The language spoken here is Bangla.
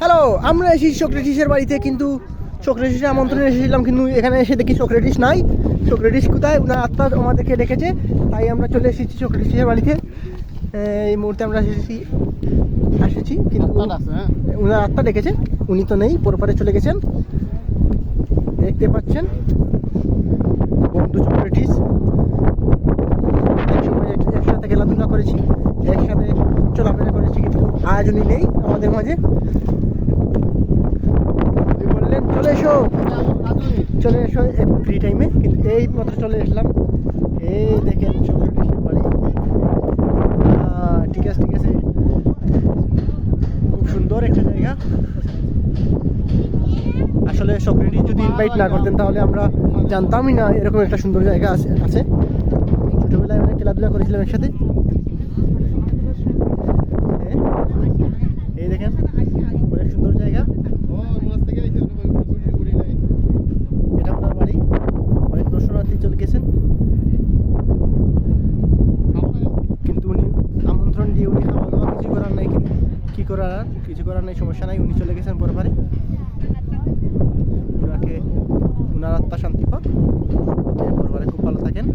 হ্যালো, আমরা এসেছি সক্রেটিসের বাড়িতে, কিন্তু সক্রেটিসের আমন্ত্রণে এসেছিলাম, কিন্তু এখানে এসে দেখি সক্রেটিস নাই। সক্রেটিস কোথায়? ওনার আত্মা আমাদেরকে ডেকেছে, তাই আমরা চলে এসেছি সক্রেটিসের বাড়িতে। এই মুহূর্তে আমরা এসেছি কিন্তু ওনার আত্মা ডেকেছে, উনি তো নেই, পরপারে চলে গেছেন। দেখতে পাচ্ছেন বন্ধু সক্রেটিস, একসময় একসাথে খেলাধুলা করেছি, একসাথে চলাফেরা করেছি, কিন্তু আজ উনি নেই আমাদের মাঝে। বললেন চলে এসো একটু ফ্রি টাইমে, কিন্তু এই মাত্র চলে এসলাম। এই দেখেন সক্রেটিসের বাড়ি। ঠিক আছে, খুব সুন্দর একটা জায়গা। আসলে সক্রেটিস যদি ইনভাইট না করতেন তাহলে আমরা জানতামই না এরকম একটা সুন্দর জায়গা আছে। ছোটবেলায় অনেক খেলাধুলা করেছিলাম একসাথে। এই দেখেন অনেক সুন্দর জায়গা। এটা ওনার বাড়ি, অনেক দর্শনার্থী চলে গেছেন, কিন্তু উনি আমন্ত্রণ দিয়ে উনি খাওয়া দাওয়া কিছু করার নাই। কিছু করার নাই, সমস্যা নাই, উনি চলে গেছেন পরপারে। ওনার আত্মা শান্তি পাক, পরপারে খুব ভালো থাকেন।